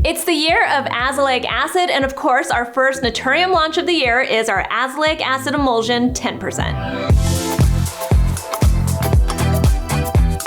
It's the year of azelaic acid, and of course, our first Naturium launch of the year is our Azelaic Acid Emulsion 10%.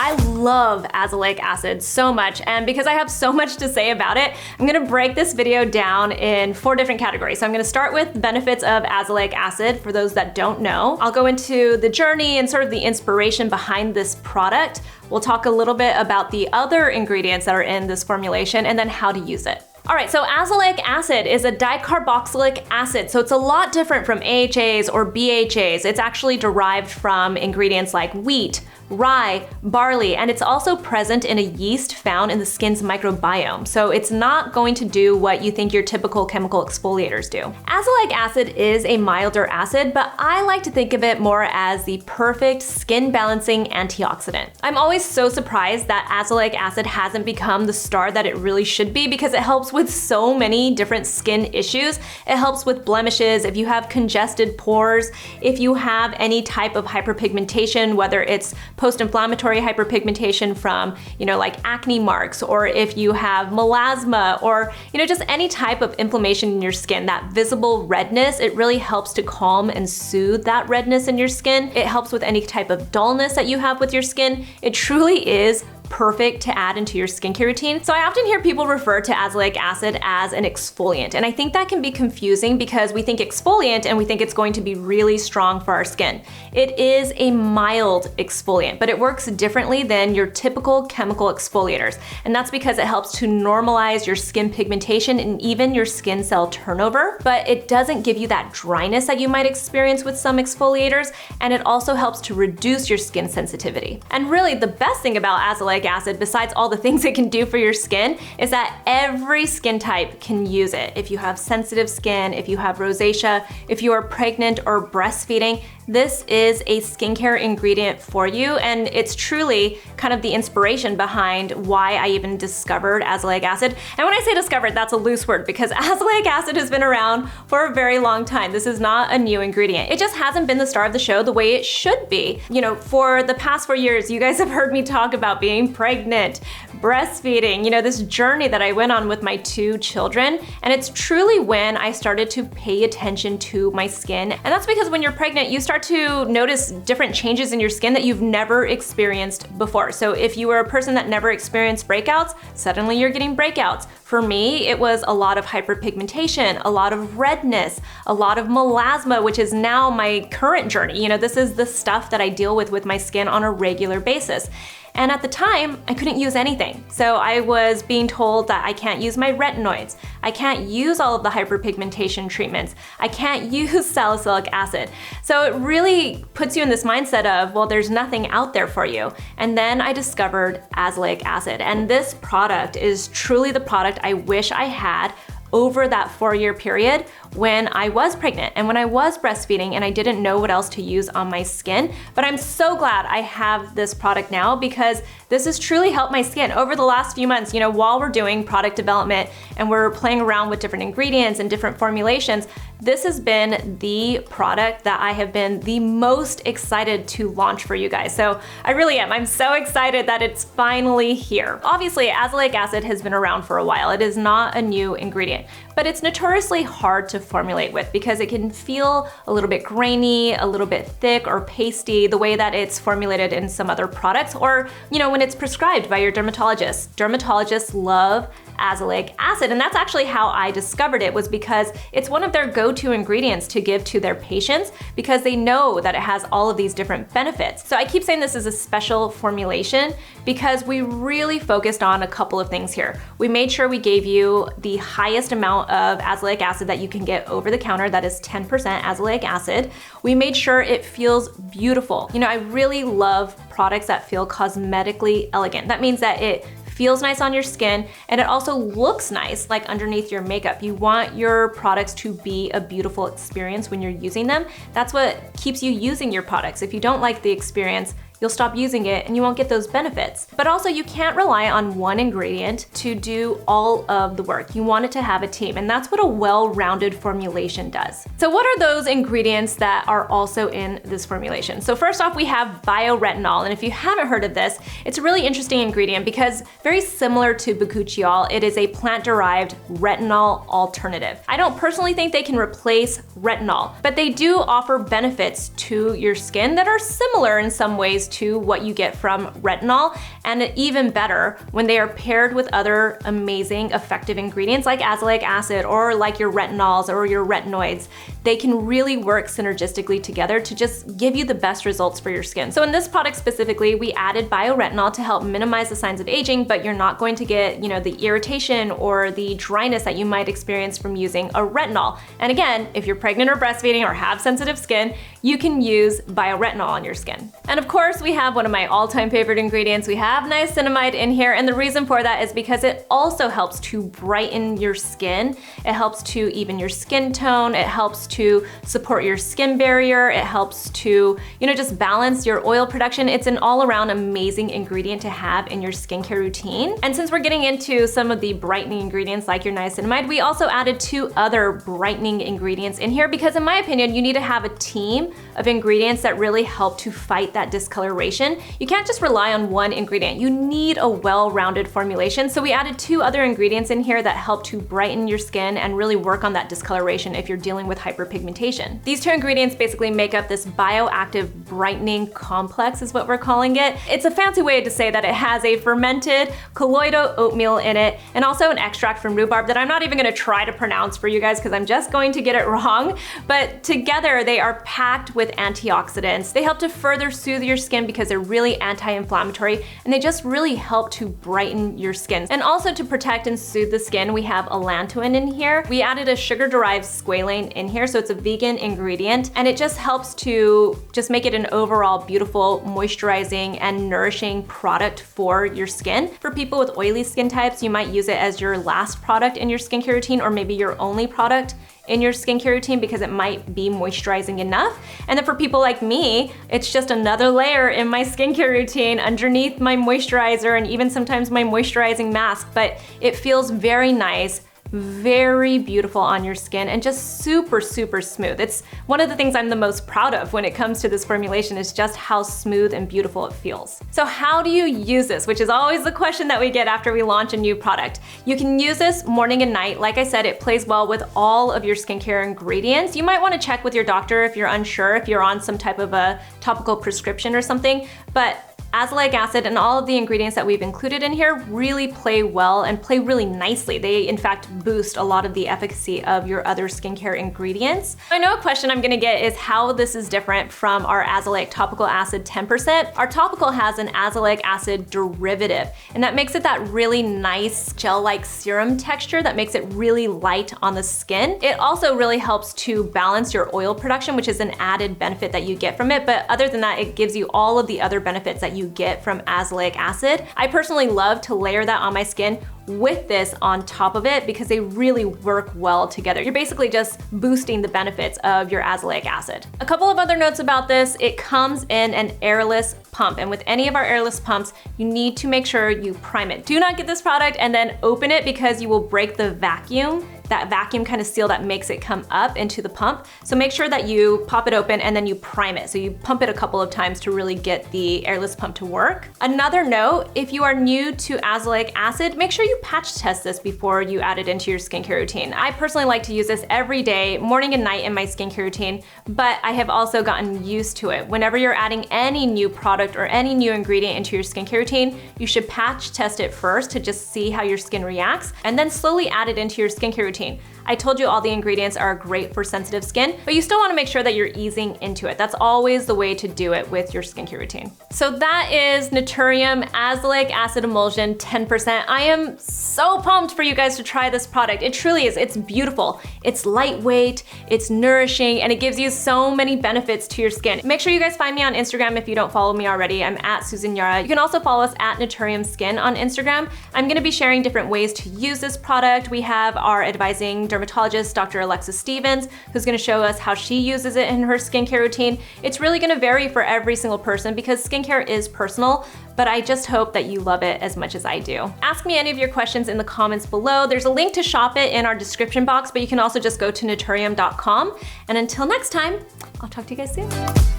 I love azelaic acid so much, and because I have so much to say about it, I'm gonna break this video down in 4 different categories. So I'm gonna start with the benefits of azelaic acid for those that don't know. I'll go into the journey and sort of the inspiration behind this product. We'll talk a little bit about the other ingredients that are in this formulation and then how to use it. All right, so azelaic acid is a dicarboxylic acid, so it's a lot different from AHAs or BHAs. It's actually derived from ingredients like wheat, rye, barley, and it's also present in a yeast found in the skin's microbiome. So it's not going to do what you think your typical chemical exfoliators do. Azelaic acid is a milder acid, but I like to think of it more as the perfect skin balancing antioxidant. I'm always so surprised that azelaic acid hasn't become the star that it really should be because it helps with so many different skin issues. It helps with blemishes, if you have congested pores, if you have any type of hyperpigmentation, whether it's post-inflammatory hyperpigmentation from, like acne marks, or if you have melasma, or, just any type of inflammation in your skin, that visible redness, it really helps to calm and soothe that redness in your skin. It helps with any type of dullness that you have with your skin. It truly is perfect to add into your skincare routine. So I often hear people refer to azelaic acid as an exfoliant, and I think that can be confusing because we think exfoliant and we think it's going to be really strong for our skin. It is a mild exfoliant, but it works differently than your typical chemical exfoliators, and that's because it helps to normalize your skin pigmentation and even your skin cell turnover, but it doesn't give you that dryness that you might experience with some exfoliators, and it also helps to reduce your skin sensitivity. And really the best thing about azelaic acid, besides all the things it can do for your skin, is that every skin type can use it. If you have sensitive skin, if you have rosacea, if you are pregnant or breastfeeding, this is a skincare ingredient for you, and it's truly kind of the inspiration behind why I even discovered azelaic acid. And when I say discovered, that's a loose word because azelaic acid has been around for a very long time. This is not a new ingredient. It just hasn't been the star of the show the way it should be. For the past 4 years, you guys have heard me talk about being pregnant, breastfeeding, this journey that I went on with my 2 children, and it's truly when I started to pay attention to my skin. And that's because when you're pregnant, you start to notice different changes in your skin that you've never experienced before. So if you were a person that never experienced breakouts, suddenly you're getting breakouts. For me, it was a lot of hyperpigmentation, a lot of redness, a lot of melasma, which is now my current journey. This is the stuff that I deal with my skin on a regular basis. And at the time, I couldn't use anything. So I was being told that I can't use my retinoids, I can't use all of the hyperpigmentation treatments, I can't use salicylic acid. So it really puts you in this mindset of, well, there's nothing out there for you. And then I discovered azelaic acid, and this product is truly the product I wish I had over that 4-year period when I was pregnant and when I was breastfeeding and I didn't know what else to use on my skin. But I'm so glad I have this product now because this has truly helped my skin. Over the last few months, while we're doing product development and we're playing around with different ingredients and different formulations, this has been the product that I have been the most excited to launch for you guys. So I really am. I'm so excited that it's finally here. Obviously, azelaic acid has been around for a while. It is not a new ingredient, but it's notoriously hard to formulate with because it can feel a little bit grainy, a little bit thick or pasty, the way that it's formulated in some other products, or when it's prescribed by your dermatologist. Dermatologists love azelaic acid, and that's actually how I discovered it, was because it's one of their go-to ingredients to give to their patients because they know that it has all of these different benefits. So I keep saying this is a special formulation because we really focused on a couple of things here. We made sure we gave you the highest amount of azelaic acid that you can get over the counter, that is 10% azelaic acid. We made sure it feels beautiful. I really love products that feel cosmetically elegant. That means that it feels nice on your skin, and it also looks nice, like underneath your makeup. You want your products to be a beautiful experience when you're using them. That's what keeps you using your products. If you don't like the experience, you'll stop using it and you won't get those benefits. But also you can't rely on one ingredient to do all of the work. You want it to have a team, and that's what a well-rounded formulation does. So what are those ingredients that are also in this formulation? So first off, we have Bioretinol, and if you haven't heard of this, it's a really interesting ingredient because very similar to bakuchiol, it is a plant-derived retinol alternative. I don't personally think they can replace retinol, but they do offer benefits to your skin that are similar in some ways to what you get from retinol, and even better when they are paired with other amazing effective ingredients like azelaic acid or like your retinols or your retinoids. They can really work synergistically together to just give you the best results for your skin. So in this product specifically, we added bioretinol to help minimize the signs of aging, but you're not going to get, the irritation or the dryness that you might experience from using a retinol. And again, if you're pregnant or breastfeeding or have sensitive skin, you can use bioretinol on your skin. And of course, we have one of my all-time favorite ingredients. We have niacinamide in here, and the reason for that is because it also helps to brighten your skin. It helps to even your skin tone. It helps to support your skin barrier. It helps to, just balance your oil production. It's an all-around amazing ingredient to have in your skincare routine. And since we're getting into some of the brightening ingredients like your niacinamide, we also added 2 other brightening ingredients in here because in my opinion, you need to have a team of ingredients that really help to fight that discoloration. You can't just rely on one ingredient. You need a well-rounded formulation. So we added 2 other ingredients in here that help to brighten your skin and really work on that discoloration if you're dealing with hyperpigmentation. These 2 ingredients basically make up this bioactive brightening complex is what we're calling it. It's a fancy way to say that it has a fermented colloidal oatmeal in it and also an extract from rhubarb that I'm not even gonna try to pronounce for you guys because I'm just going to get it wrong. But together they are packed with antioxidants. They help to further soothe your skin because they're really anti-inflammatory and they just really help to brighten your skin. And also to protect and soothe the skin, we have allantoin in here. We added a sugar-derived squalane in here, so it's a vegan ingredient, and it just helps to just make it an overall beautiful, moisturizing, and nourishing product for your skin. For people with oily skin types, you might use it as your last product in your skincare routine or maybe your only product in your skincare routine because it might be moisturizing enough. And then for people like me, it's just another layer in my skincare routine underneath my moisturizer and even sometimes my moisturizing mask, but it feels very nice, very beautiful on your skin and just super, super smooth. It's one of the things I'm the most proud of when it comes to this formulation is just how smooth and beautiful it feels. So how do you use this? Which is always the question that we get after we launch a new product. You can use this morning and night. Like I said, it plays well with all of your skincare ingredients. You might want to check with your doctor if you're unsure, if you're on some type of a topical prescription or something, but azelaic acid and all of the ingredients that we've included in here really play well and play really nicely. They in fact boost a lot of the efficacy of your other skincare ingredients. I know a question I'm gonna get is how this is different from our azelaic topical acid 10%. Our topical has an azelaic acid derivative, and that makes it that really nice gel-like serum texture that makes it really light on the skin. It also really helps to balance your oil production, which is an added benefit that you get from it, but other than that, it gives you all of the other benefits that you get from azelaic acid. I personally love to layer that on my skin with this on top of it because they really work well together. You're basically just boosting the benefits of your azelaic acid. A couple of other notes about this, it comes in an airless pump, and with any of our airless pumps, you need to make sure you prime it. Do not get this product and then open it because you will break the vacuum, that vacuum kind of seal that makes it come up into the pump. So make sure that you pop it open and then you prime it. So you pump it a couple of times to really get the airless pump to work. Another note, if you are new to azelaic acid, make sure you patch test this before you add it into your skincare routine. I personally like to use this every day, morning and night in my skincare routine, but I have also gotten used to it. Whenever you're adding any new product or any new ingredient into your skincare routine, you should patch test it first to just see how your skin reacts and then slowly add it into your skincare routine. I told you all the ingredients are great for sensitive skin, but you still want to make sure that you're easing into it. That's always the way to do it with your skincare routine. So that is NATURIUM Azelaic Acid Emulsion 10%. I am so pumped for you guys to try this product. It truly is. It's beautiful. It's lightweight, it's nourishing, and it gives you so many benefits to your skin. Make sure you guys find me on Instagram if you don't follow me already. I'm at Susan Yara. You can also follow us at NATURIUM Skin on Instagram. I'm gonna be sharing different ways to use this product. We have our advice amazing dermatologist, Dr. Alexis Stevens, who's gonna show us how she uses it in her skincare routine. It's really gonna vary for every single person because skincare is personal, but I just hope that you love it as much as I do. Ask me any of your questions in the comments below. There's a link to shop it in our description box, but you can also just go to naturium.com. And until next time, I'll talk to you guys soon.